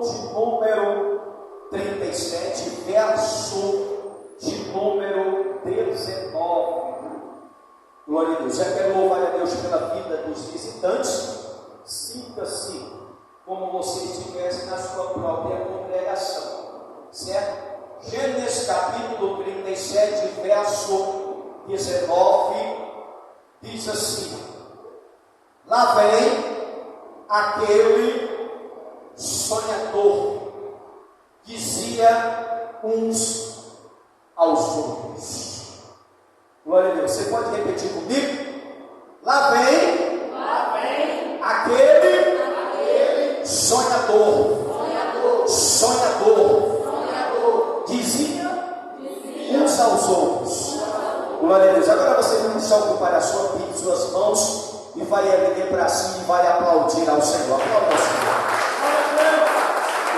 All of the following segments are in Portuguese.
de número 37, verso de número 19. Glória a Deus. Já quero louvar a Deus pela vida dos visitantes. Sinta-se como você estivesse na sua própria congregação, certo? Gênesis capítulo 37, verso 19, diz assim: lá vem aquele sonhador, dizia uns aos outros. Glória a Deus. Você pode repetir comigo? Lá vem aquele sonhador, dizia uns aos outros. Glória a Deus. Agora você vai só ocupar a sua vida, suas mãos, e vai erguer para si e vai aplaudir ao Senhor. Aplauda ao Senhor.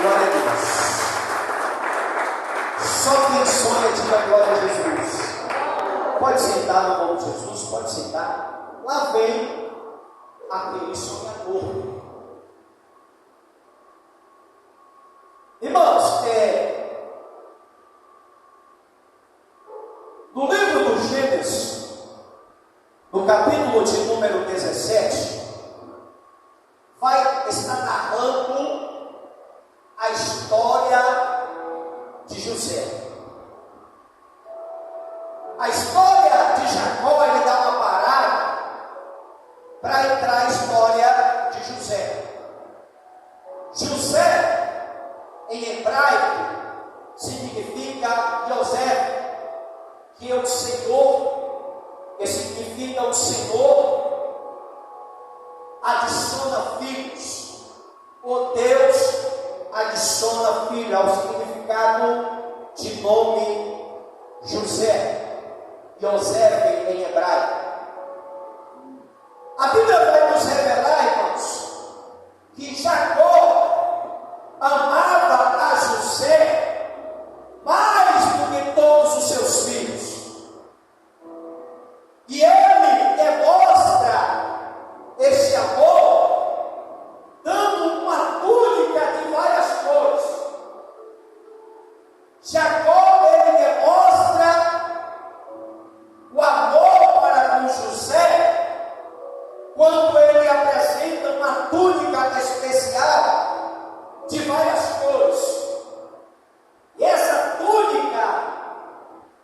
Glória a Deus. Só quem sonha diga glória a Jesus. Pode sentar no nome de Jesus, pode sentar. Lá vem aquele sonhador. Irmãos, no livro do Gênesis, no capítulo de número 17, vai estar narrando a história de José. A história de Jacó, ele dá uma parada para entrar a história de José. José, em hebraico, significa Yosef, que é o Senhor, que significa o Senhor adiciona filhos, o Deus adiciona filho, ao significado de nome José, Yosef em hebraico. A Bíblia vai nos revelar, irmãos, que Jacó amava a José mais do que todos os seus filhos. E ele demonstra esse amor dando uma túnica de várias cores. Jacó, ele demonstra o amor para com José quando ele apresenta uma túnica especial de várias cores. E essa túnica,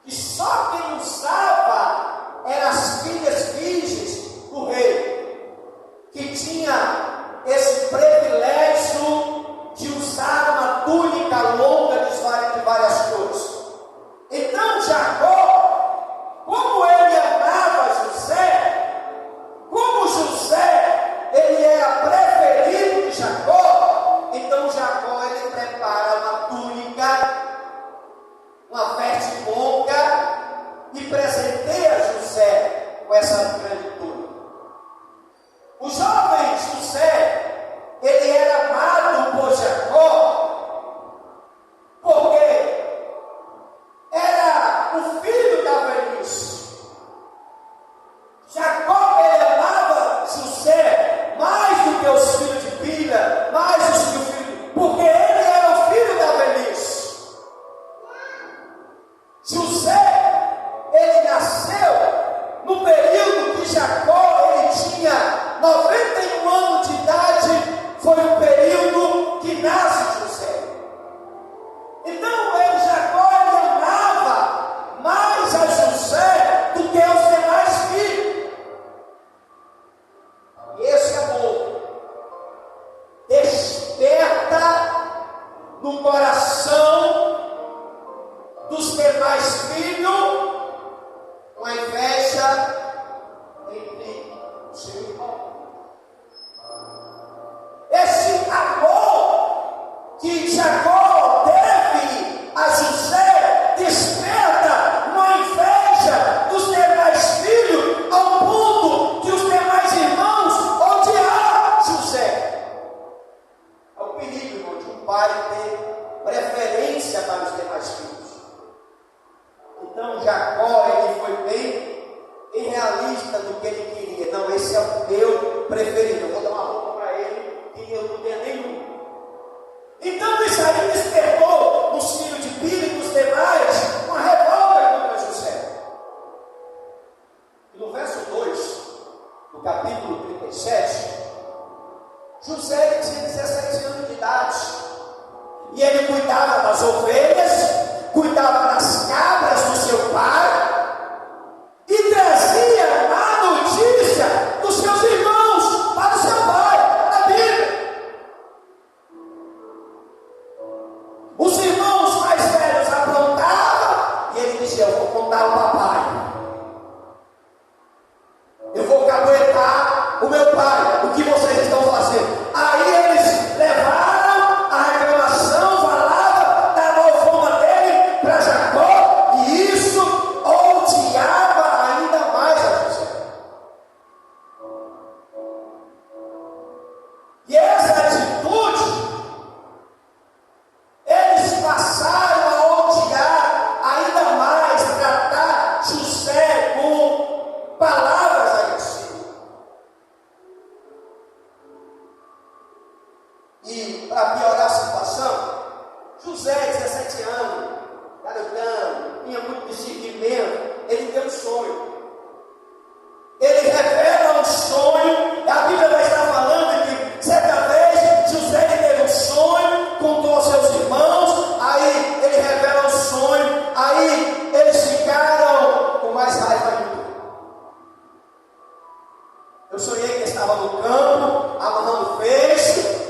que só quem usava eram as filhas virgens do rei, que tinha esse privilégio de usar uma túnica longa de várias cores. Então Jacó, como ele amava José, como José ele era preferido de Jacó, então Jacó ele prepara uma túnica, uma veste longa, e presenteia José com essa grande túnica. O jovem José, ele era amado por Jacó, porque era o filho da velhice. Jacó, ele amava José mais do que os filhos de Bila, mais do que o filho, porque ele era o filho da velhice. José, ele nasceu no período que Jacó, ele tinha 91 anos de idade, foi o período que nasce José. Então, Jacó, ele amava mais a José do que os demais filhos. E esse amor desperta no coração dos demais filhos uma inveja entre o seu irmão. Esse amor que Jacó teve a José desperta uma inveja dos demais filhos, ao ponto que os demais irmãos odiaram José. É o perigo, irmão, de um pai ter preferência para os demais filhos. Então Jacó, ele foi bem irrealista do que ele queria. Não, esse é o meu preferido, eu vou dar uma roupa para ele que eu não tenho nenhum. Então ovelhas, cuidava das cabras do seu pai e trazia a notícia dos seus irmãos para o seu pai, na Bíblia. Os irmãos mais velhos aprontavam e ele dizia: eu vou contar ao papai, eu vou caguetar o meu pai, o que vocês estão fazendo. Aí eles levaram a reclamação, falava da má fama dele para Jacó, e isso odiava ainda mais a José. E essa atitude, eles passaram a odiar ainda mais, tratar José com palavras agressivas. E para piorar a situação, José, 17 anos, garotão, tinha muito discernimento, ele tem um sonho. Ele revela um sonho. A Bíblia vai estar falando que certa vez José teve um sonho, contou aos seus irmãos, aí ele revela um sonho, aí eles ficaram com mais raiva ainda. Eu sonhei que estava no campo, amarrando feixe.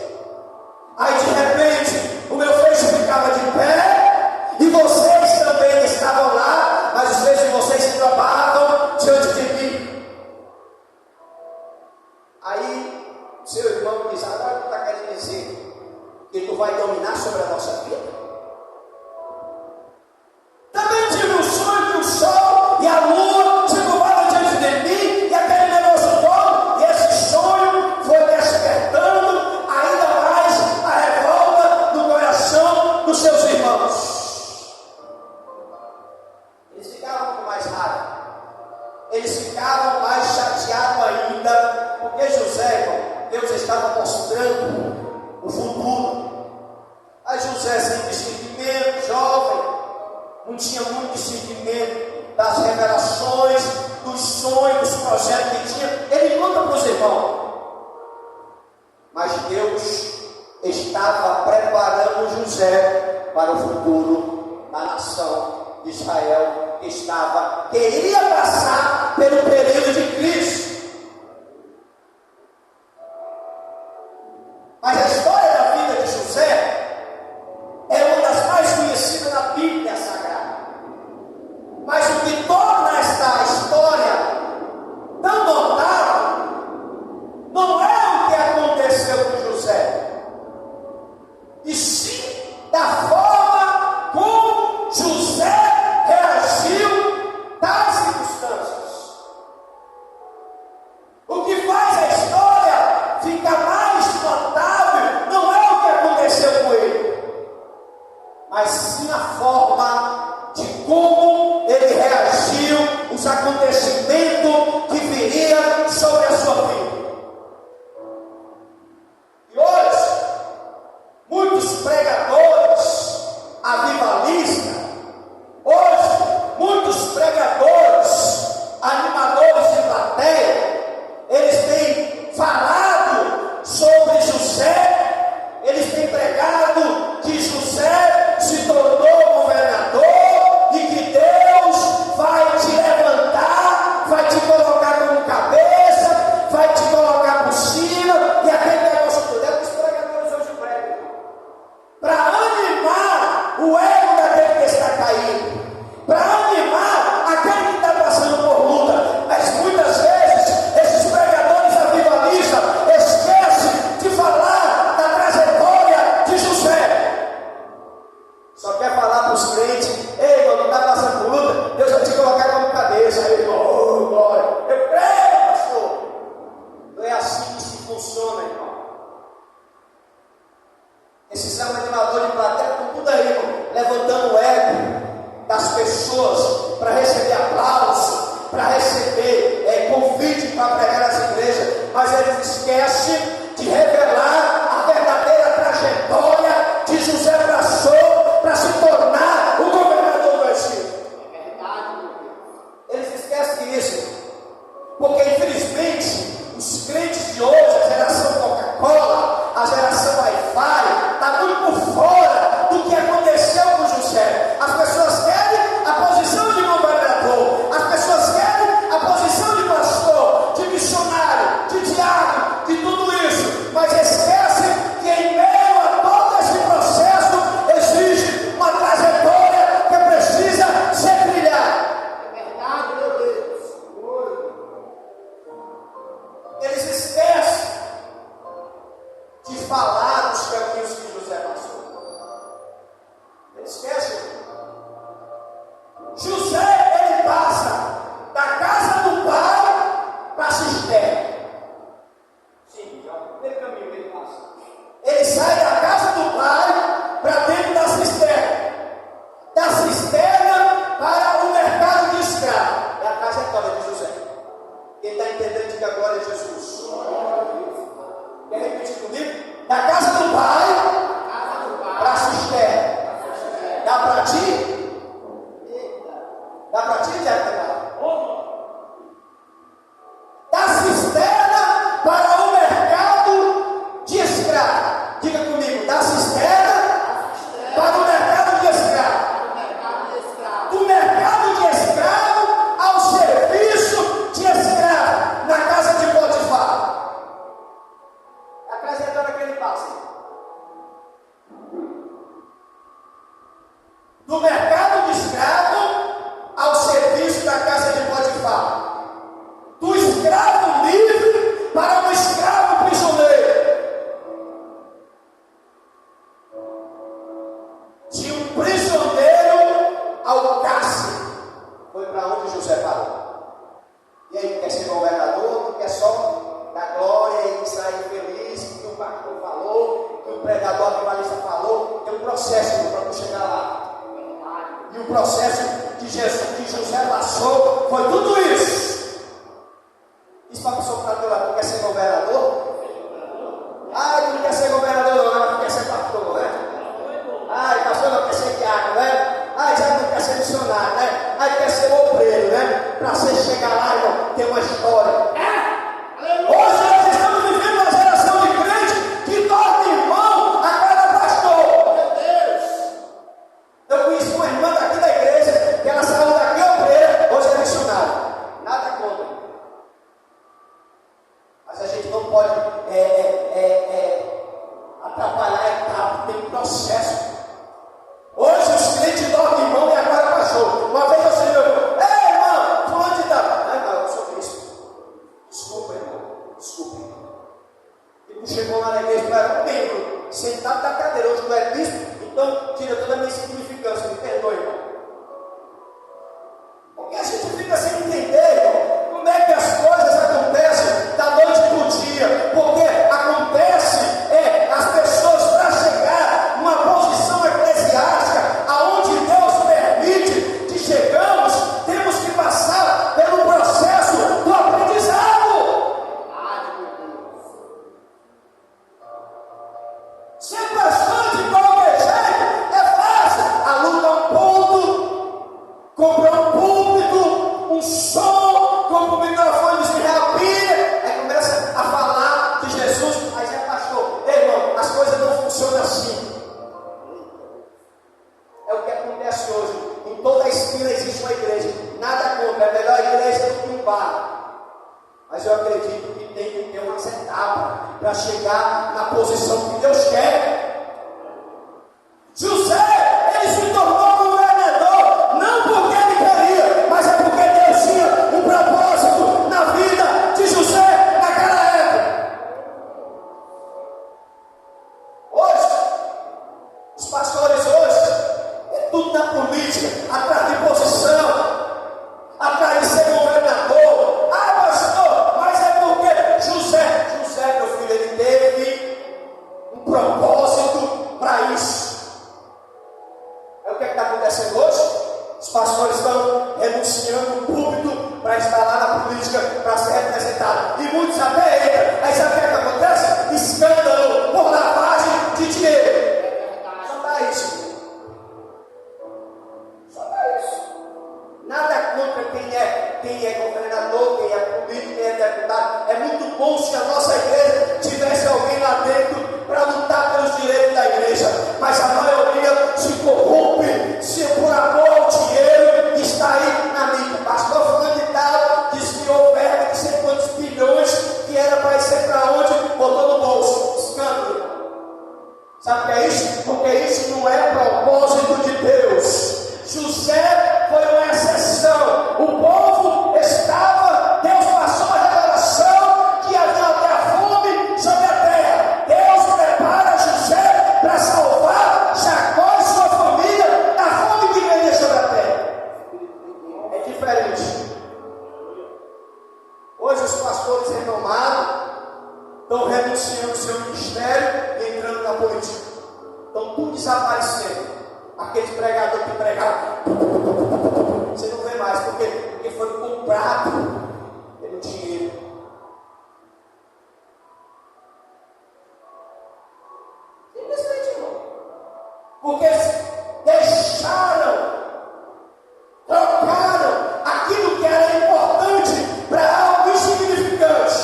Aí de repente o meu feixe ficava de pé e vocês também estavam lá, mas os feixes de vocês se trabalham diante de mim. Aí seu irmão diz: agora tu está querendo dizer que tu vai dominar sobre a nossa vida? Também tive um sonho que o sol e a lua se curvavam diante de mim e aquele negócio todo, e esse sonho foi despertando ainda mais a revolta no coração dos seus irmãos. Eles ficavam com mais raiva, eles ficavam mais chateados ainda, porque José, irmão, Deus estava mostrando o futuro. A José, sem discernimento, jovem, não tinha muito discernimento das revelações, dos sonhos, dos projetos que tinha. Ele conta para os irmãos. Mas Deus estava preparando José para o futuro da nação de Israel, que queria passar pelo período de crise. Mas a história da vida de José é uma das mais conhecidas na Bíblia Sagrada. Mas o que torna esta história tão notável não é o que aconteceu com José, e sim da forma como José reagiu às circunstâncias. O que faz a história ficar mais notável não é o que aconteceu com ele, mas sim a forma de como ele reagiu, os acontecimentos que viriam sobre a sua vida. E hoje, muitos pregadores avivalistas, hoje, muitos pregadores, animadores de plateia, eles têm falado sobre José, eles têm pregado que José se tornou governador e que Deus vai te levantar, vai te colocar como cabeça, vai te colocar por cima, e aquele negócio todo. É o que os pregadores hoje pregam, para animar o ego daquele que está caído, para animar aquele que está passando por luta. Mas muitas vezes esses pregadores avivalistas esquecem de falar da trajetória de José. Só quer falar para os crentes: ei, irmão, não está passando por luta, Deus vai te colocar como cabeça. Aí, irmão, oh, glória, eu creio, pastor. Não é assim que se funciona, irmão. Esses são animadores de plateia, estão tudo aí, irmão, levantando o ego das pessoas para receber aplauso, para receber convite para pregar nas igrejas, mas eles esquecem de revelar a verdadeira trajetória que José passou para se tornar o governador do Egito. É verdade, meu Deus. Eles esquecem disso, porque infelizmente os crentes de hoje, a geração Coca-Cola, a geração Wi-Fi, está muito por fora do que aconteceu com do mercado de escravo ao serviço da casa de Potifar, do escravo livre para um escravo prisioneiro, de um prisioneiro ao cárcere. Foi para onde José parou. E aí, quer ser governador, não quer só dar glória e sair feliz, que o pastor falou, que o pregador animalista falou. Tem um processo para tu chegar lá. E o processo que José passou foi tudo isso. Isso para a pessoa para teu lado, tu quer ser governador? Ah, tu não quer ser governador não, mas tu quer ser pastor, né? Ah, pastor não quer ser diácono, né? Ah, já não quer ser missionário, né? Ah, quer ser obreiro, né? Para você chegar lá, irmão, tem uma história. Hoje nós estamos vivendo uma geração de crentes que torna irmão a cada pastor. Meu Deus! Eu conheci uma irmã daqui da igreja, que ela saiu daqui obreira, hoje é missionária. Nada contra. Mas a gente não pode atrapalhar a etapa, tem um processo. Hoje os crentes dormem irmão e agora pastor. Uma vez você me olhou, ei irmão, fulano de tal. Não, irmão, eu sou Cristo. Desculpa, irmão, desculpa. E tu chegou lá na igreja, tu era um membro, sentado na cadeira, hoje tu é bispo, então tira toda a minha insignificância, me perdoe, irmão. Porque a gente fica sem entender, irmão, como é que as coisas acontecem da noite para o dia. Porque acontece, as pessoas para chegar numa posição eclesiástica, aonde Deus permite que chegamos, temos que passar pelo processo do aprendizado. Ser pastor de qualquer jeito é fácil. Aluga um ponto, compra um púlpito, um som, compra um microfone de rapina, aí começa a falar de Jesus. Aí já pastor, ei, irmão, as coisas não funcionam assim. É o que acontece hoje. Em toda a esquina existe uma igreja. Nada contra, é melhor a igreja do que um bar. Mas eu acredito que tem que ter uma etapas para chegar na posição que Deus quer. José, ele se tornou governador, não porque ele queria, mas é porque Deus tinha um propósito na vida de José naquela época. Hoje, os pastores hoje, é tudo na política, atrás de posição, atrás de ser governador. Ah, pastor, mas é porque José, meu filho, ele teve um propósito para isso. É o que está acontecendo hoje? Os pastores estão renunciando o púlpito para estar lá na política, para ser representado. E muitos até entram. Aí sabe o que acontece? Escândalo por lavagem de dinheiro. Só dá isso. Só dá isso. Nada contra quem é governador, quem é político, quem é deputado. É muito bom se a nossa igreja tivesse alguém lá dentro para lutar pelos direitos da igreja. Mas a maioria se corrompe, se por amor ao dinheiro, está aí na mídia. Pastor fulano de tal desviou verba de sei quantos bilhões, que era para ser para onde? Botou no bolso. Escândalo. Sabe o que é isso? Porque isso não é propósito de Deus. José foi uma exceção. O povo estava, Deus passou a revelação que havia até fome sobre a terra. Deus prepara José para salvar Jacó e sua família da fome que vem sobre a terra. É diferente. Hoje os pastores renomados estão renunciando seu ministério e entrando na política. Estão tudo desaparecendo. Aqueles pregadores que pregavam, você não vê mais, porque foi comprado pelo dinheiro. Simplesmente, irmão. Porque deixaram, trocaram aquilo que era importante para algo insignificante.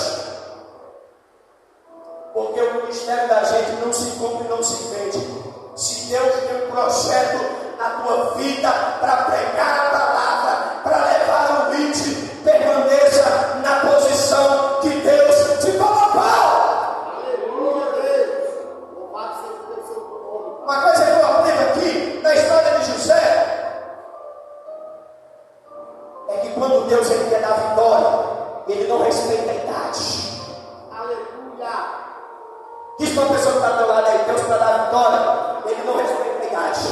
Porque o ministério da gente não se cumpre, não se vende. Se Deus tem um projeto na tua vida para pregar a palavra, para levar o vídeo, permaneça na posição que Deus te colocou. Aleluia, Deus. Uma coisa importante Deus ele quer dar vitória. Ele não respeita a idade. Aleluia. Diz para a pessoa que está do lado aí, Deus para dar vitória, ele não respeita a idade.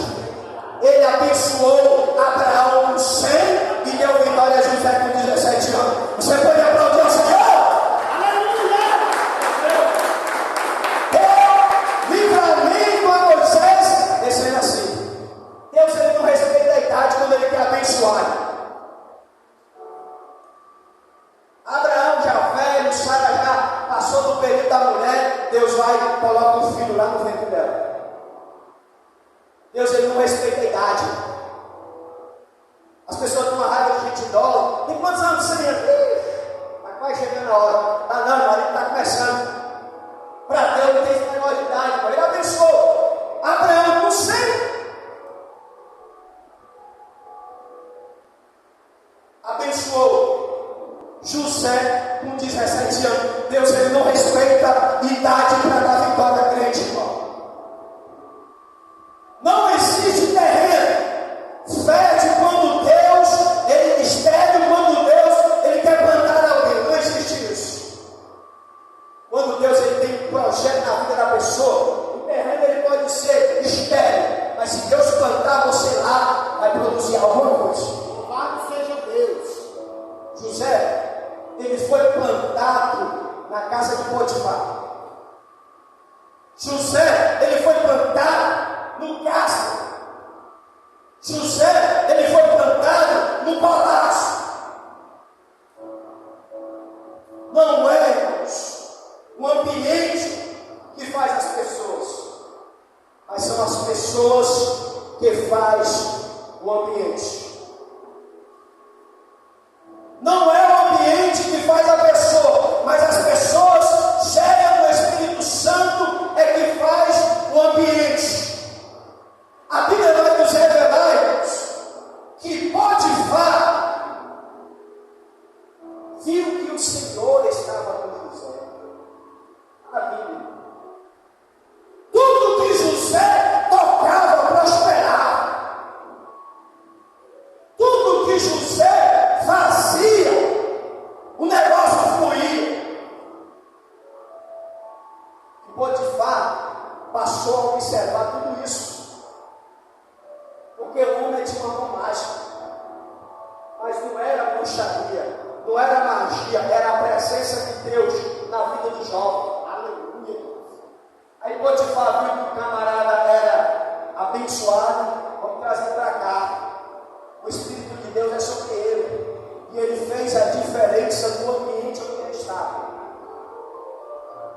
Ele abençoou Abraão com 100 e deu vitória a José com 17 anos. Você pode aplaudir o Senhor? Aleluia. Deu livramento a Moisés, descendo assim. Deus ele não respeita a idade quando ele quer abençoar. Abraão já velho, Sara já passou do período da mulher, Deus vai e coloca um filho lá no ventre dela. Deus ele não respeita a idade. As pessoas têm uma raiva de gente idosa. Tem quantos anos você tem? Mas vai chegando a hora. Tá não, o marido está começando. Para Deus não tem esse negócio de idade. Ele abençoou Abraão com 100. Abençoou José com 17 anos. Deus ele não respeita a idade para dar vitória a crente, irmão. Não existe terreno fértil quando Deus, ele estéril quando Deus, ele quer plantar alguém. Não existe isso. Quando Deus ele tem um projeto na vida da pessoa, o terreno ele pode ser estéril, mas se Deus plantar você lá, vai produzir alguma coisa. Louvado seja Deus. José, ele foi plantado na casa de Potifar. José, ele foi plantado no castro. José, ele foi plantado no palácio. Não é, irmãos, o ambiente que faz as pessoas, mas são as pessoas que faz o ambiente. Não é o ambiente que faz a pessoa, mas as pessoas cheias do Espírito Santo é que faz o ambiente. A Bíblia vai nos revelar que Potifar viu que o Senhor estava com José. A Bíblia. Tudo que José tocava prosperava. Tudo que José fazia, o negócio fluía. E Potifar passou a observar tudo isso. Porque o homem tinha uma mão mágica, mas não era bruxaria, não era magia, era a presença de Deus na vida do jovem. Aleluia. Aí Potifar viu que o camarada era abençoado, vamos trazer para cá. O Espírito de Deus é sobre ele, e ele fez a diferença no ambiente onde ele estava.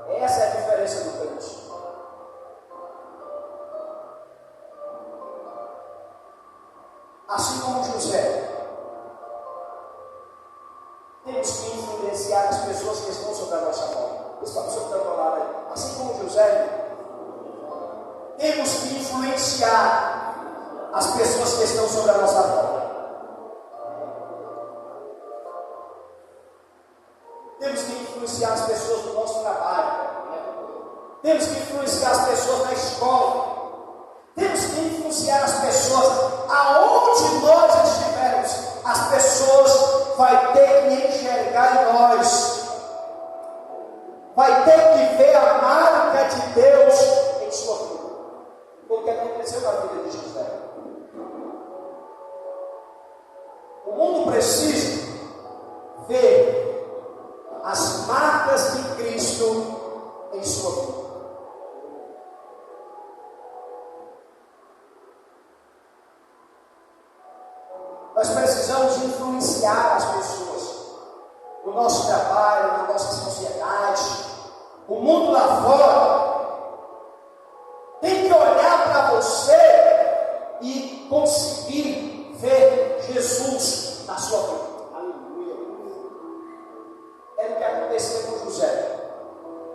Essa é a diferença do crente. Assim como José, temos que influenciar as pessoas que estão sobre a nossa volta. Está sobre o lado aí. Assim como José, temos que influenciar as pessoas que estão sobre a nossa volta. Temos que influenciar as pessoas do nosso trabalho. Temos que influenciar as pessoas na escola. Temos que influenciar as pessoas aonde nós estivermos. As pessoas vão ter que enxergar em nós. Vai ter que ver a marca de Deus em sua vida. O que aconteceu na vida de José. O mundo precisa ver as marcas de Cristo em sua vida. Nós precisamos influenciar as pessoas no nosso trabalho, na nossa sociedade. O mundo lá fora tem que olhar para você e conseguir ver Jesus na sua vida. Aleluia. É o que aconteceu com José.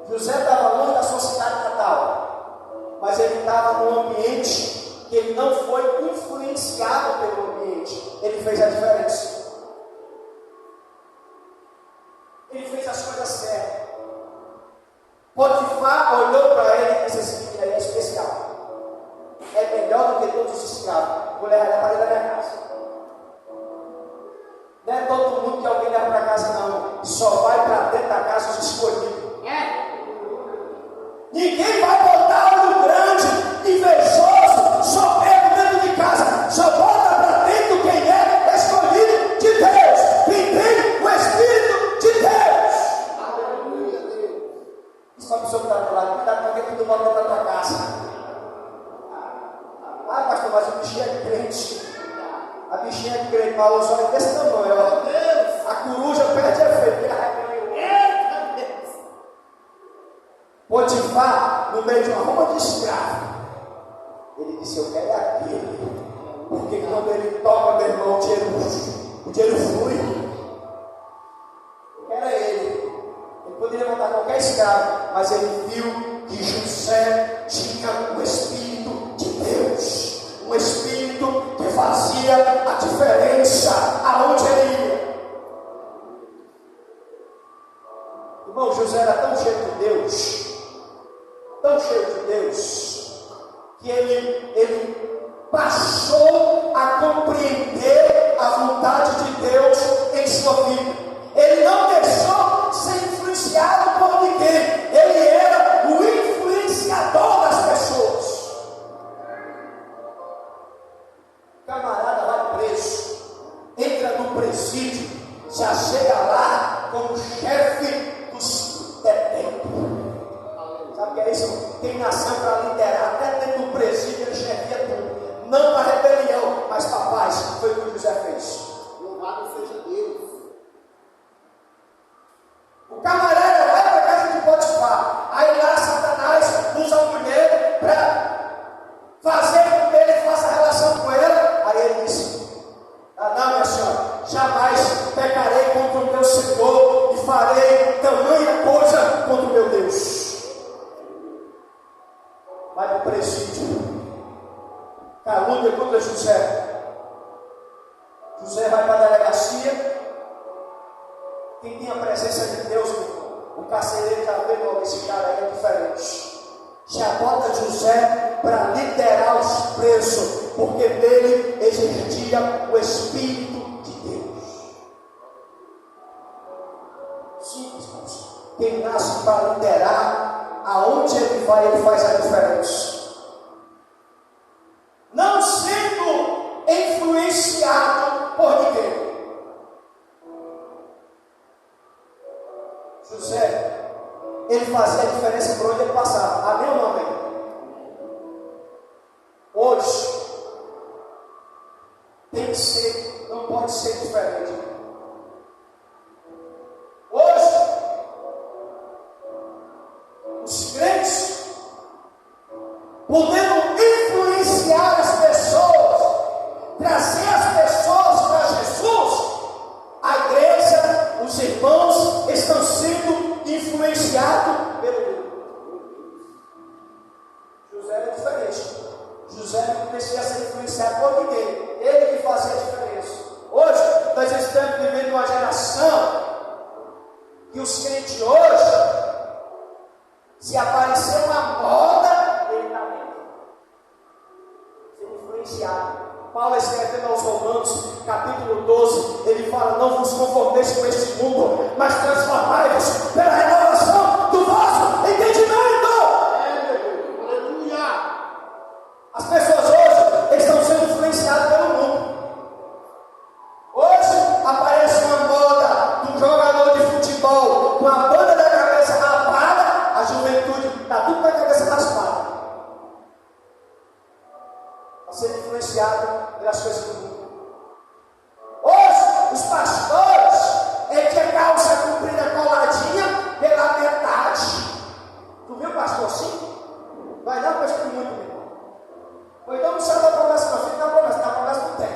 José estava longe da sua cidade natal, mas ele estava num ambiente que ele não foi influenciado pelo ambiente. Ele fez a diferença. Ele fez as coisas certas. Potifar olhou para ele e disse assim: ele é especial. É melhor do que todos os escravos. Vou levar ele para dentro da minha casa. Não é todo mundo que alguém leva para casa, não. Só vai para dentro da casa os escolhidos. Ninguém vai botar olho grande, invejoso, só pega dentro de casa. Só bota para dentro quem é escolhido de Deus. Quem tem o Espírito de Deus. Aleluia, Deus. Isso para a pessoa que está do lado. Cuidado com alguém que tu bota dentro da tua casa. Ah, pastor, mas o bichinho é crente. A bichinha é crente, mas os olhos desse tamanho, ó. Deus. A coruja perde efeito. Eita, Deus. Potifar, no meio de uma ruma de escravo, ele disse: eu quero aquele. Porque quando ele toca, meu irmão, o dinheiro flui. Era ele. Ele poderia matar qualquer escravo, mas ele viu que José tinha o Espírito de Deus. Um Espírito que fazia a diferença aonde ele ia. Irmão, José era tão cheio de Deus, que ele passou a compreender a vontade de Deus em sua vida. Ele não deixou ser influenciado por ninguém. Ele era o influenciador das pessoas. O camarada vai preso, entra no presídio, já chega lá como chefe dos detentos. Sabe o que é isso? Quem nasceu para liderar, até dentro do presídio, ele chefia tudo. Não para rebelião, mas para paz. Foi o que José fez. Louvado seja Deus. O camarada vai para a casa de Potifar. Aí lá Satanás usa a mulher para fazer com que ele faça relação com ela. Aí ele disse: não, minha senhora, jamais pecarei contra o meu Senhor e farei tamanha coisa contra o meu Deus. Vai para o presídio. Calúnia contra José. José vai para a delegacia. Quem tem a presença de Deus, o carcereiro já vê, logo, esse cara aí é diferente. Já bota José para liderar os presos, porque dele existia o Espírito de Deus. Simples, irmãos. Quem nasce para liderar, aonde ele vai, ele faz a diferença. Não sendo influenciado por ninguém. José, ele fazia a diferença por onde ele passava. Amém ou não, amém? Hoje, tem que ser, não pode ser diferente. Hoje, os crentes, podendo influenciar as pessoas, trazer as pessoas para Jesus, a igreja, os irmãos estão sendo influenciados pelo Deus. José era diferente. José não precisa ser influenciado por ninguém. Ele que fazia a diferença. Hoje, nós estamos vivendo uma geração que os crentes hoje, se aparecer uma moda, ele está dentro. Sendo influenciado. Paulo escrevendo aos Romanos, capítulo 12, ele fala: não vos conformeis com este mundo, mas transformai-vos pela renovação do vosso entendimento. Aleluia. As pessoas hoje estão sendo influenciadas pelo mundo. Hoje aparece uma moda de um jogador de futebol com a banda da cabeça rapada, a juventude está tudo com a cabeça raspada. Está sendo influenciado pelas coisas do mundo. Hoje, os pastores que a calça comprida coladinha pela metade. Tu viu, pastor, assim? Vai dar para muito, meu irmão. Ou então não sai da promessa, não. Fica na promessa não tem.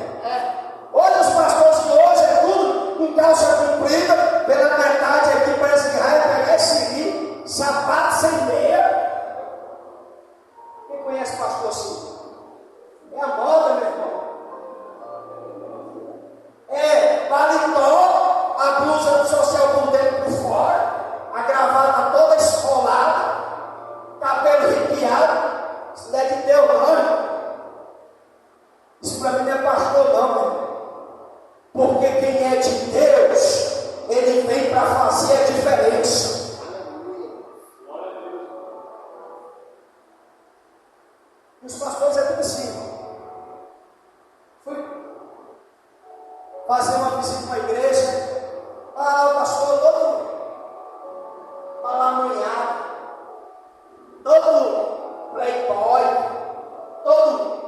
Hoje, os pastores de hoje é tudo com calça comprida pela metade. Aqui parece que vai pegar esse seguir, sapato sem meia. Quem conhece pastor assim? É a moda, meu irmão. fazer uma visita a uma igreja. O pastor todo malamanhado, todo playboy, todo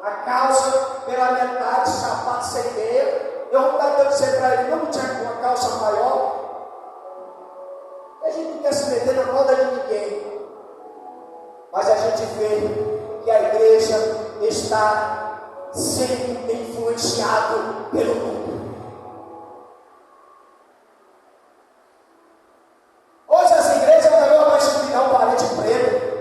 a calça pela metade, sapato sem meia. Eu vou dar dizer para ele, não tinha uma calça maior. A gente não quer se meter na roda de ninguém. Mas a gente vê que a igreja está sendo influenciada pelo mundo. Hoje as igrejas não ganham mais que não parede preta.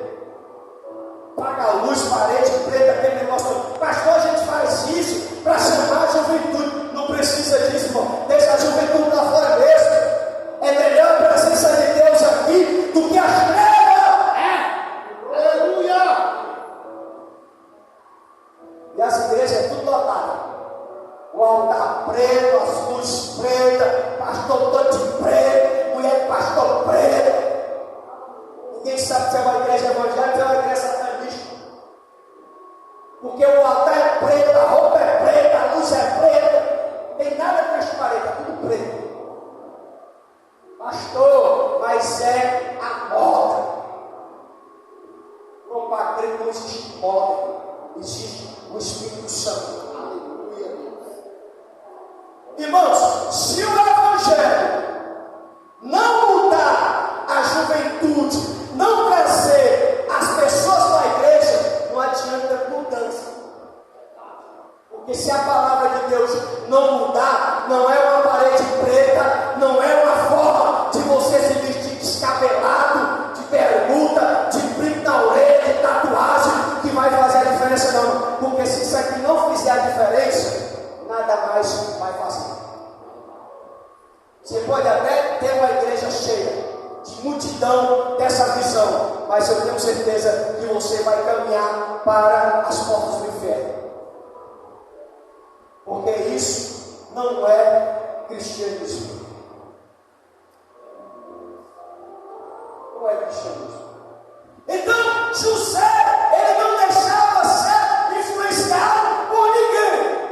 Paga a luz, parede preta, aquele negócio. Pastor, a gente faz isso para chamar a juventude. Não precisa disso, irmão. Deixa a juventude lá fora mesmo. É melhor a presença de Deus aqui do que as trevas. Aleluia! E as igrejas é tudo lotado. O altar preto, as luzes pretas, pastor todo de preto, mulher de pastor preto. Ninguém sabe se é uma igreja evangélica ou é uma igreja satanista. Porque o altar é preto, a roupa é preta, a luz é preta. Não tem nada transparente, é tudo preto. Pastor, mas é a moda. Não, para crer não existe moda, existe o Espírito Santo. Aleluia, Deus. Irmãos, se o Evangelho não mudar a juventude, não trazer as pessoas para a igreja, não adianta mudança. Porque se a palavra de Deus não mudar, não é uma parede preta, não é uma forma de você se vestir descabelado, de bermuda, de brinco na orelha, de tatuagem, que vai fazer a diferença não. Porque se isso aqui não fizer a diferença, nada mais vai fazer. Você pode até ter uma igreja cheia de multidão dessa visão, mas eu tenho certeza que você vai caminhar para as portas do inferno. Porque isso não é cristianismo. Não é cristianismo. Então, José, ele não deixava ser influenciado por ninguém.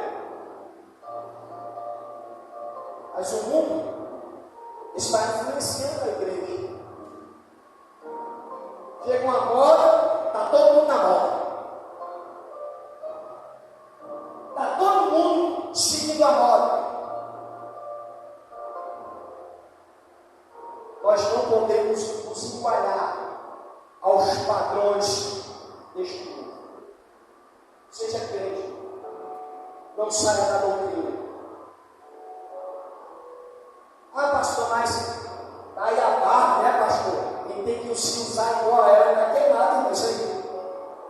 Mas o mundo está influenciando a igreja. Chega uma moda, está todo mundo na moda. Está todo mundo seguindo a moda. Nós não podemos nos igualar aos padrões deste mundo. Seja crente, não saia da doutrina. Pastor, mas está aí a barba, né, pastor? Quem tem que se usar igual a ela, não é queimado, irmão, isso aí.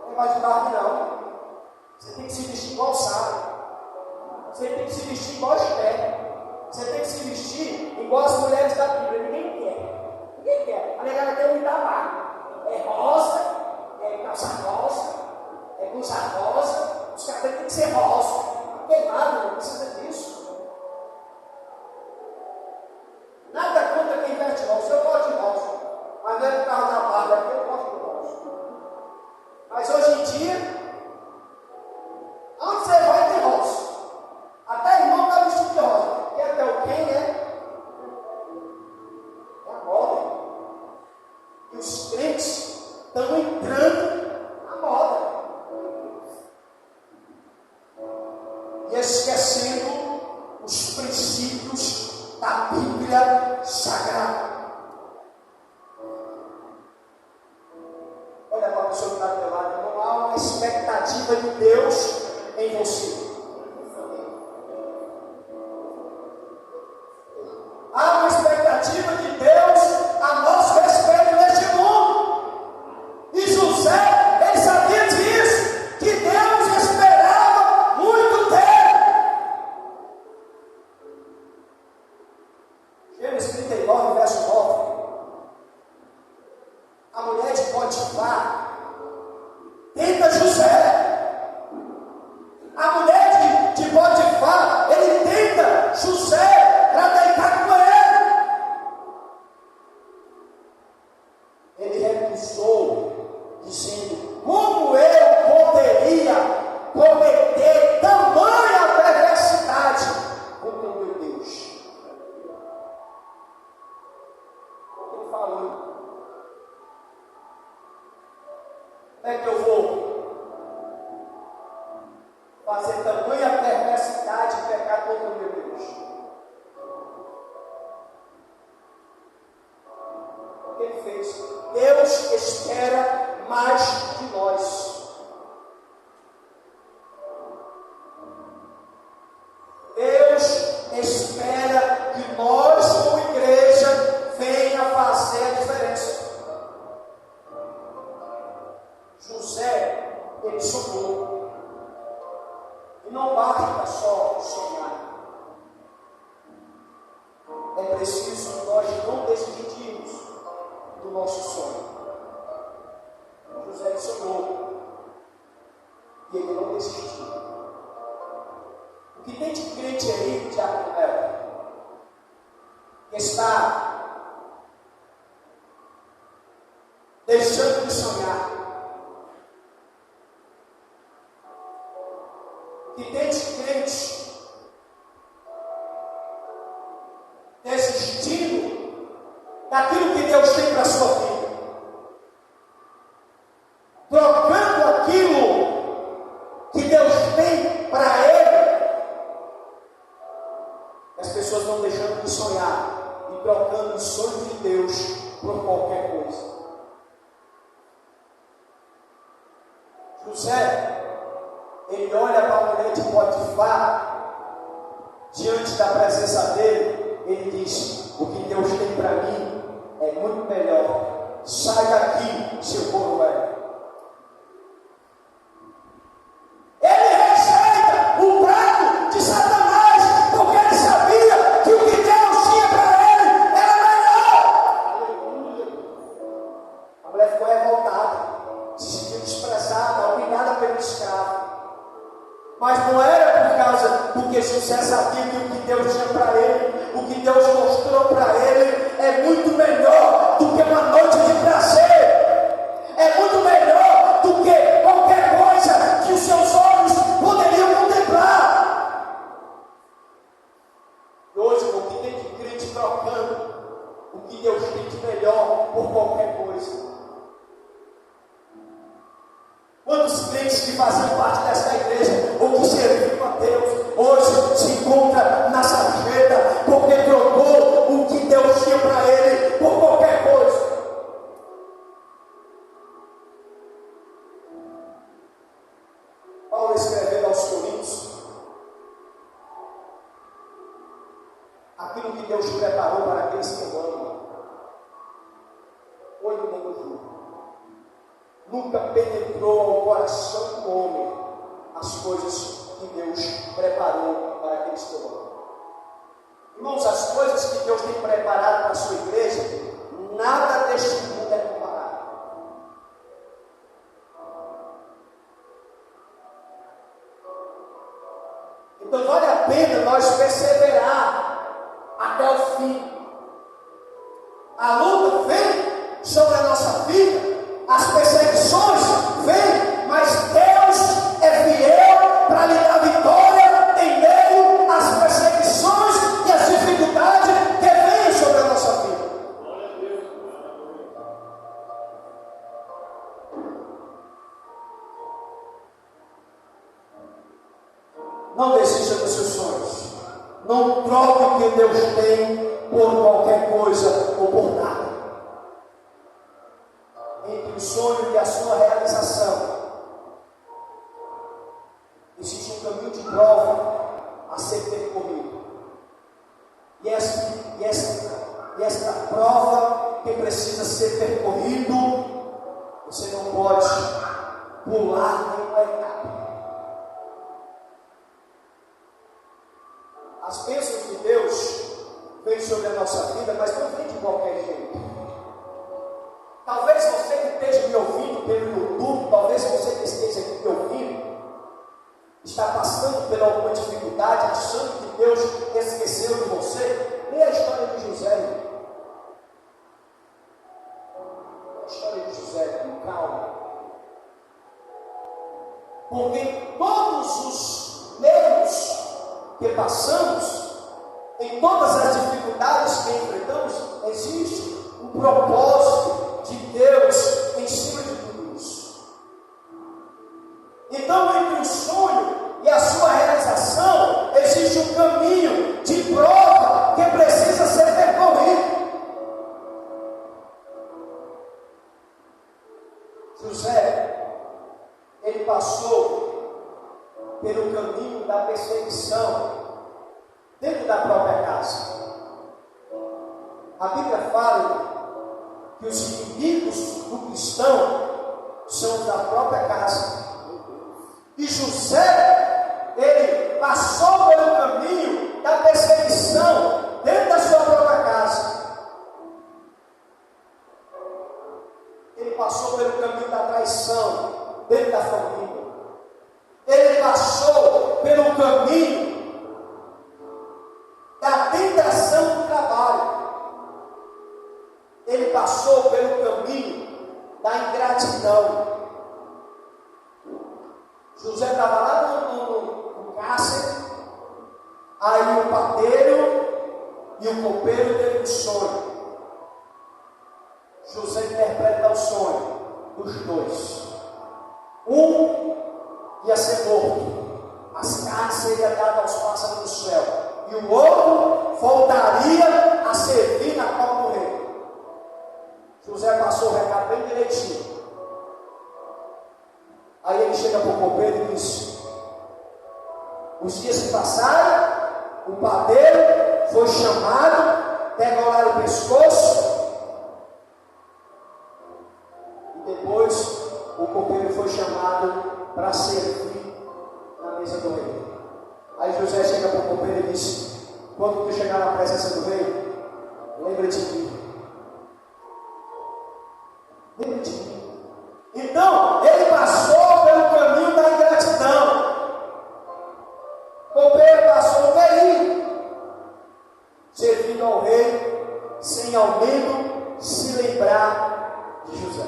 Não vai de barba, não. Você tem que se vestir igual o Sara. Você tem que se vestir igual a Esther. Você tem que se vestir igual as mulheres da Bíblia. Ninguém quer. Ninguém quer. A negada tem muita barba. É rosa, é calça rosa, é blusa rosa. Os cabelos têm que ser rosa. Queimado, não precisa disso. Nada contra quem veste rosa. Eu gosto de rosa. Mas não é por causa da barba, é porque eu gosto de rosa. Mas hoje em dia, onde você vai ter rosa? Até irmão está vestido de rosa. E até o quem, né? É a moda. E os crentes estão entrando na moda. E esquecendo os princípios da Bíblia Sagrada. Olha para a pessoa que está do lado, não há uma expectativa de Deus em você. Há uma expectativa de Deus a nosso respeito neste mundo. E José, ele sabia disso, que Deus esperava muito dele. Gênesis 39, verso 9. A mulher de Potifar tenta José. A mulher Como é que eu vou fazer tamanha perversidade e pecar contra o meu Deus? O que ele fez? Deus espera mais de nós. Deus espera que nós, como igreja, venha fazer a diferença. José, ele sonhou. E não basta só sonhar. É preciso nós não desistirmos do nosso sonho. José sonhou. E ele não desistiu. O que tem de crente aí, Tiago Noel, que está deixando de sonhar? O que tem de crente desistindo daquilo que Deus tem para a sua vida, trocando aquilo que Deus tem para ele? As pessoas vão deixando de sonhar e trocando os sonhos de Deus por qualquer coisa. José, ele olha para a mulher de Potifar, diante da presença dele, ele diz: o que Deus tem para mim é muito melhor. Sai daqui, seu coroa. Ele rejeita o prato de Satanás, porque ele sabia que o que Deus tinha para ele era melhor. A mulher ficou revoltada, se sentiu desprezada, humilhada pelo escravo. Mas não era por causa do que José sabia que o que Deus tinha para ele, o que Deus mostrou para ele, é muito melhor do que uma noite de prazer, é muito melhor do que qualquer coisa que os seus olhos poderiam contemplar. E hoje, o que tem de crente trocando o que Deus tem de melhor por qualquer coisa. Quantos crentes que faziam parte desta igreja, ou que serviam a Deus, hoje se encontra na sarjeta, porque trocou o que Deus tinha para ele por qualquer coisa. Paulo escrevendo aos Coríntios, aquilo que Deus preparou para aqueles que o amam, olho no jogo. Nunca penetrou ao coração do homem as coisas que Deus preparou para aqueles que o amam. Irmãos, as coisas que Deus tem preparado para a sua igreja, nada deste mundo é comparado. Então vale a pena nós perseverar até o fim. A luta vem sobre a nossa vida, as perseguições vêm, mas Deus é fiel para lhe dar vitória em meio às perseguições e às dificuldades que vêm sobre a nossa vida. Não desista dos seus sonhos. Não troque o que Deus tem por qualquer coisa ou por nada. Entre o sonho e a sua realização existe um caminho de prova a ser percorrido. E esta prova que precisa ser percorrido, você não pode pular nenhuma etapa. As bênçãos de Deus vêm sobre a nossa vida, mas não vem de qualquer jeito. Talvez você que esteja me ouvindo pelo YouTube, talvez você que esteja aqui me ouvindo, está passando por alguma dificuldade, achando que Deus esqueceu de você. Leia a história de José. A história de José, com calma. Porque todos os meios que passamos, em todas as dificuldades que enfrentamos, existe um propósito de Deus em cima de tudo isso. Então, entre o sonho e a sua realização, existe um caminho de prova que precisa ser percorrido. José, ele passou pelo caminho da perseguição dentro da própria casa. A Bíblia fala que os inimigos do cristão são da própria casa. E José, ele passou pelo caminho da perseguição dentro da sua própria casa. Ele passou pelo caminho da traição dentro da família. Ele passou pelo caminho da tentação do trabalho. Ele passou pelo caminho da ingratidão. José estava lá no cárcere, aí o padeiro e o copeiro teve um sonho. José interpreta o sonho dos dois. Um ia ser morto, as carnes seriam dadas aos pássaros do céu, e o outro voltaria a servir na copa do rei. José passou o recado bem direitinho. Aí ele chega para o copeiro e diz: os dias se passaram, o padeiro foi chamado, degolaram o pescoço, e depois o copeiro foi chamado para servir na mesa do rei. Aí José chega para o copeiro e diz: quando tu chegar na presença do rei, lembra de mim. Lembra de mim. Então, ele passou pelo caminho da ingratidão. O copeiro passou o período servindo ao rei, sem ao menos se lembrar de José.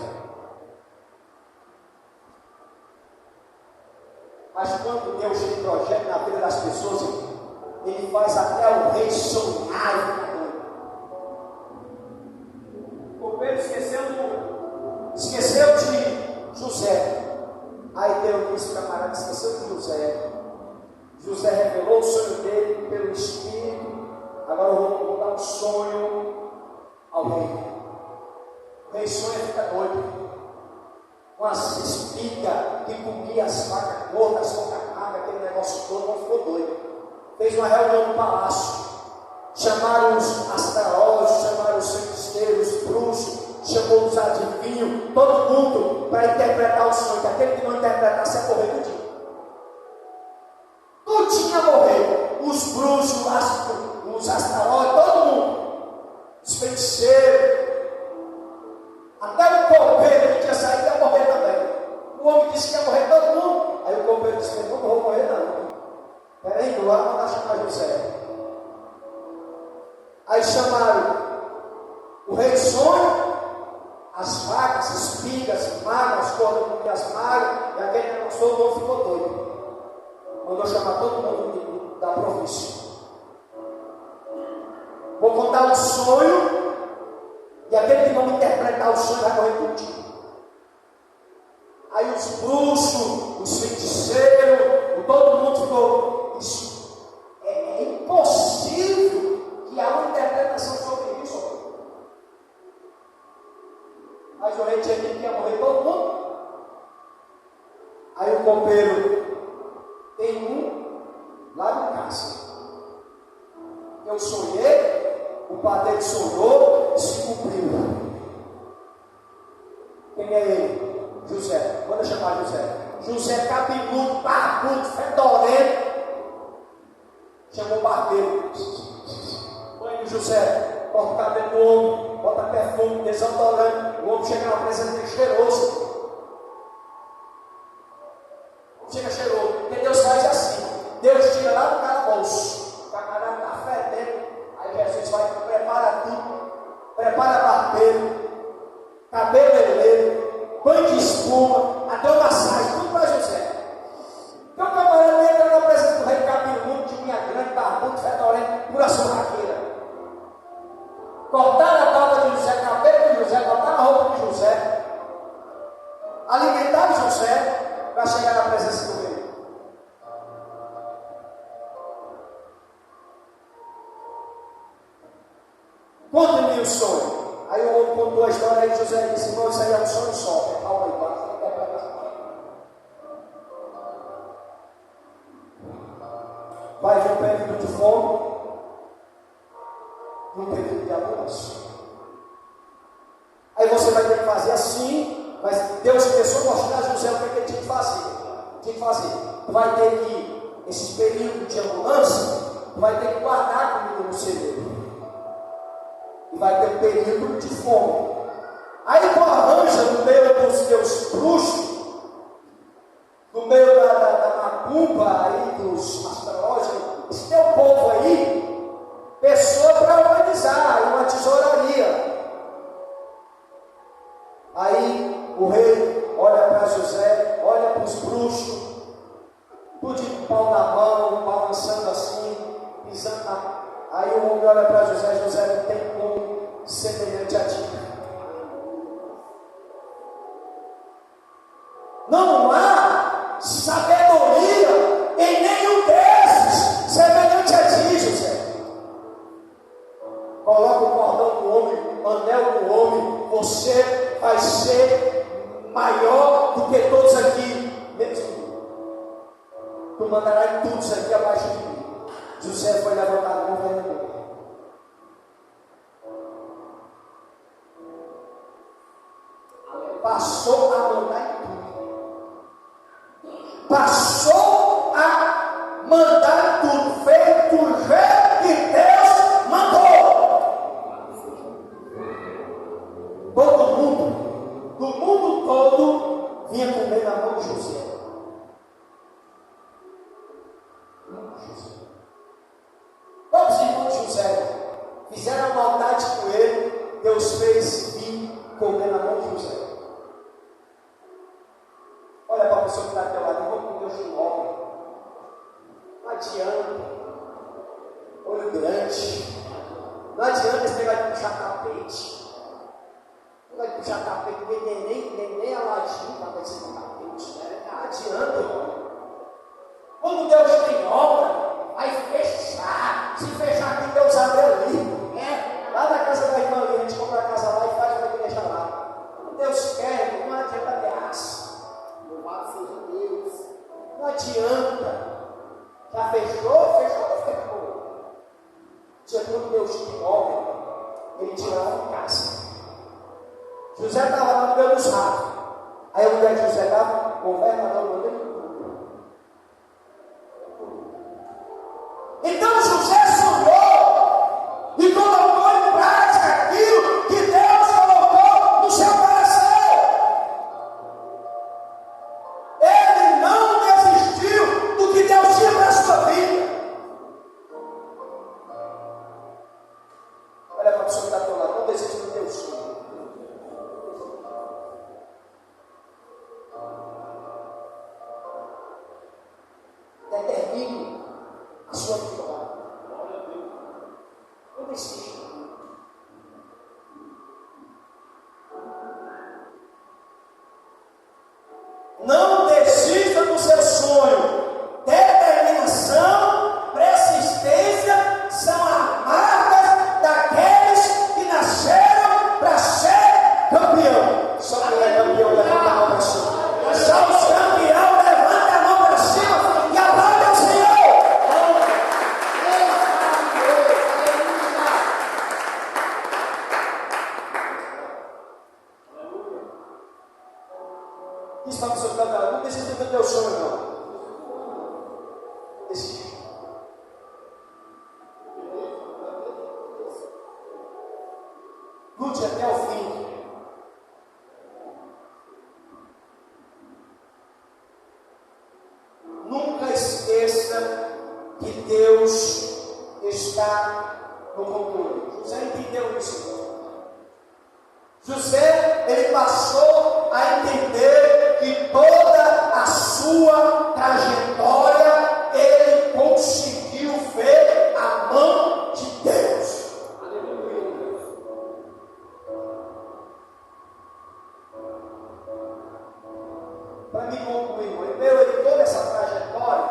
Mas quando Deus tem projeto na vida das pessoas, ele faz até o rei sonhar. O copeiro esqueceu de José. Aí Deus disse: camarada, esqueceu de José. José revelou o sonho dele pelo Espírito. Agora eu vou dar um sonho ao rei. O rei sonha e fica doido. Umas espigas que comia as vacas gordas, as vacas magras, aquele negócio todo, não ficou doido. Fez uma reunião no palácio. Chamaram os astrólogos, chamaram os feiticeiros, os bruxos, chamou os adivinhos, todo mundo para interpretar o sonho. Que aquele que não interpretasse ia morrer no dia. Tudo tinha morrido. Os bruxos, os astrólogos, todo mundo. Os feiticeiros. Até o copeiro que tinha saído ia morrer também. O homem disse que ia morrer todo mundo. Aí o copeiro disse: eu não vou morrer não. Peraí, do lado mandar chamar José. Aí chamaram o rei sonho, as vacas, espigas, magras, cordas com as magras, e aquele negócio todo ficou doido. Mandou chamar todo mundo da província. Vou contar um sonho. E aquele que não interpretar o sonho vai morrer contigo. Aí os bruxos, os feiticeiros, todo mundo ficou: isso é impossível que há uma interpretação sobre isso. Mas o rei tinha dito que ia morrer todo mundo. Aí o copeiro tem um lá no cárcere. Eu sonhei, o padeiro sonhou e se cumpriu. Quem é ele? José. Manda chamar José. José cabeludo, barbudo, fedorento. Chamou o barbeiro. Mãe de José, corta o cabelo do homem, bota perfume, desodorante. O homem chega na presença dele cheiroso. Chega cheiroso. Porque Deus faz assim. Deus tira lá do calabouço. O camarada está fedendo. Aí Jesus vai, prepara tudo. Prepara barbeiro, cabeleireiro, banho de espuma, a dona sai, tudo para José. Então o camarada entra na presença do rei cabeludo, de unha grande, barbudo, fedorento, pura sorraqueira. Cortaram a barba de José, cabelo de José, cortaram a roupa de José. Alimentaram José para chegar na presença aí José disse: irmão, isso aí é um sonho só. Calma aí, vai vir um período de fome e um período de abundância. Aí você vai ter que fazer assim, mas Deus começou a mostrar a José o que ele tinha que fazer. Tu vai ter que, esses períodos de abundância, tu vai ter que guardar a comida no celeiro. E vai ter um período de fome. Aí tu arranja no meio dos teus bruxos, no meio da macumba aí, dos astrológicos, esse teu povo aí, pessoa para organizar, uma tesouraria. Aí o rei olha para José, olha para os bruxos, tudo de pau na mão, balançando assim, pisando na... Aí o homem olha para José: José, não tem como semelhante a ti. Não há sabedoria em nenhum desses semelhante a ti, José. Coloca o cordão do homem, o anel do homem, você vai ser maior do que todos aqui, mesmo. Tu mandarás tudo isso aqui abaixo de mim. José foi levantado governador. Passou a mandar tudo. Passou a mandar tudo. Feito do jeito que Deus mandou. Todo mundo, do mundo todo, vinha comer na mão de José. Todos os irmãos de José fizeram maldade com ele. Deus fez vir comer na mão de José. Olha para a pessoa que está do teu lado: vamos com Deus de novo. Não adianta. Olho grande. Não adianta esse negócio de puxar tapete. Não vai puxar tapete, nem a ladinho para ver se não tapete. Não adianta, irmão. Quando Deus tem obra, vai fechar. Se fechar aqui, Deus abre ali. Lá na casa da irmã, a gente compra a casa lá e faz uma igreja lá. Quando Deus quer, não adianta ameaça. Louvado seja Deus. Não adianta. Já fechou. Tinha quando Deus tem obra, ele tirava de casa. José estava lá no meio dos ratos. Aí a mulher de José estava, governador, mandando. Então José sonhou e colocou em prática aquilo que Deus colocou no seu coração. Ele não desistiu do que Deus tinha para a sua vida. Olha para a pessoa que está do teu lado: não desista do teu sonho. Determine a sua vitória. Não desista. Não desista do seu sonho. Determinação, persistência são as marcas daqueles que nasceram para ser campeão. Só quem é campeão levanta a mão para cima. Só os campeões levantam a mão para cima e aplaudem ao Senhor. Diz para o seu campeão: não desista do teu sonho, não. Desista. Lute até o fim. Nunca esqueça que Deus está no controle. José entendeu isso. José, ele passou a entender que toda a sua trajetória ele conseguiu ver a mão de Deus. Aleluia. Para me concluir, ele toda essa trajetória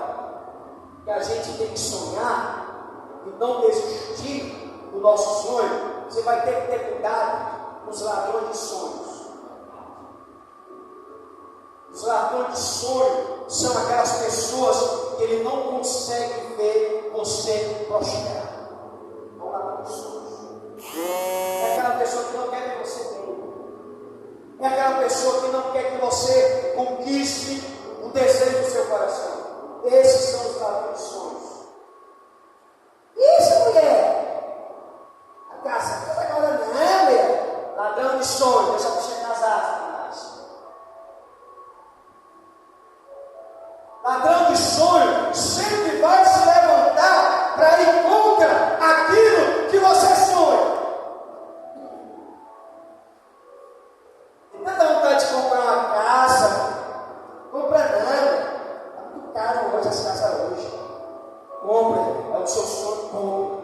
que a gente tem que sonhar e não desistir do nosso sonho. Você vai ter que ter cuidado os ladrões de sonhos. Os ladrões de sonho são aquelas pessoas que ele não consegue ver você prosperar. É um ladrão de sonhos. É aquela pessoa que não quer que você bem. É aquela pessoa que não quer que você conquiste o desejo do seu coração. Esses são os ladrões de sonhos. Isso, mulher! A casa agora não, mulher. Ladrão de sonhos, deixa eu mexer nas asas. Ladrão de sonho sempre vai se levantar para ir contra aquilo que você sonha. Tem tanta vontade de comprar uma casa. Compra não. Está muito caro hoje as casas hoje. Compre, é o seu sonho, compre.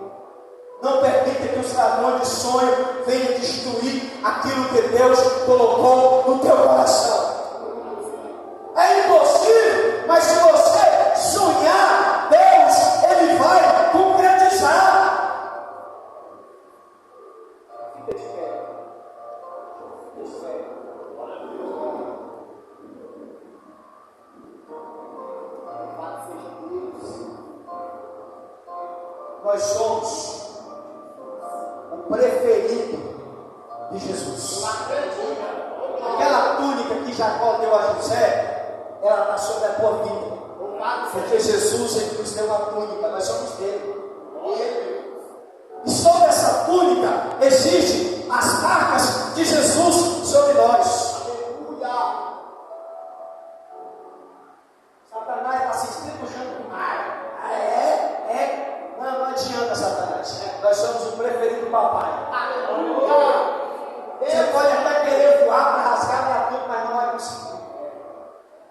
Não permita que os ladrões de sonho venham destruir aquilo que Deus colocou no teu coração. É impossível, mas se você sonhar, Deus, Ele vai concretizar. Fica de pé. Fica de pé. Nós somos o preferido de Jesus. Aquela túnica que Jacó deu a José, ela está sobre a tua vida. Porque Jesus, Ele nos deu uma túnica, nós somos dele. E sobre essa túnica existem as marcas de Jesus sobre nós. Satanás está se estribuchando com mar. Ah, é? Não adianta, Satanás. Nós somos o preferido do papai. Você pode até querer voar para rasgar minha túnica, mas não vai conseguir.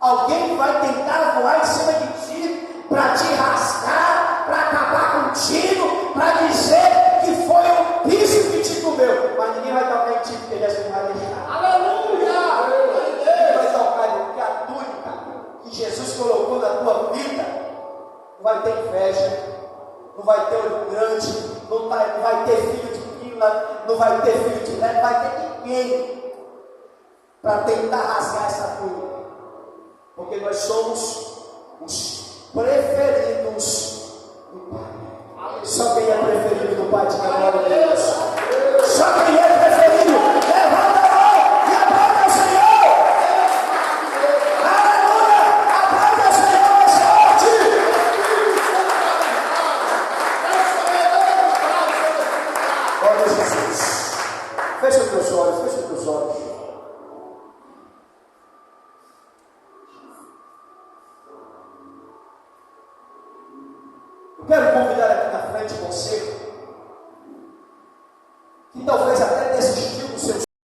Alguém vai tentar voar em cima de ti para te rasgar, para acabar contigo, para dizer que foi o bicho que te comeu. Mas ninguém vai tocar em ti porque Jesus vai deixar. Aleluia! Ninguém vai tocar, porque a túnica que Jesus colocou na tua vida não vai ter inveja, não vai ter olho grande, não vai ter filho de pila, não vai ter filho de neto, não vai ter ninguém para tentar rasgar essa túnica. Porque nós somos os preferidos do Pai. Só quem é preferido do Pai, diga glória a Deus. Só quem é preferido, levanta a mão e aplaude ao Senhor. Aleluia! Aplaude ao Senhor mais forte. Glória a Jesus. Fecha os teus olhos, fecha os teus olhos. Quero convidar aqui na frente você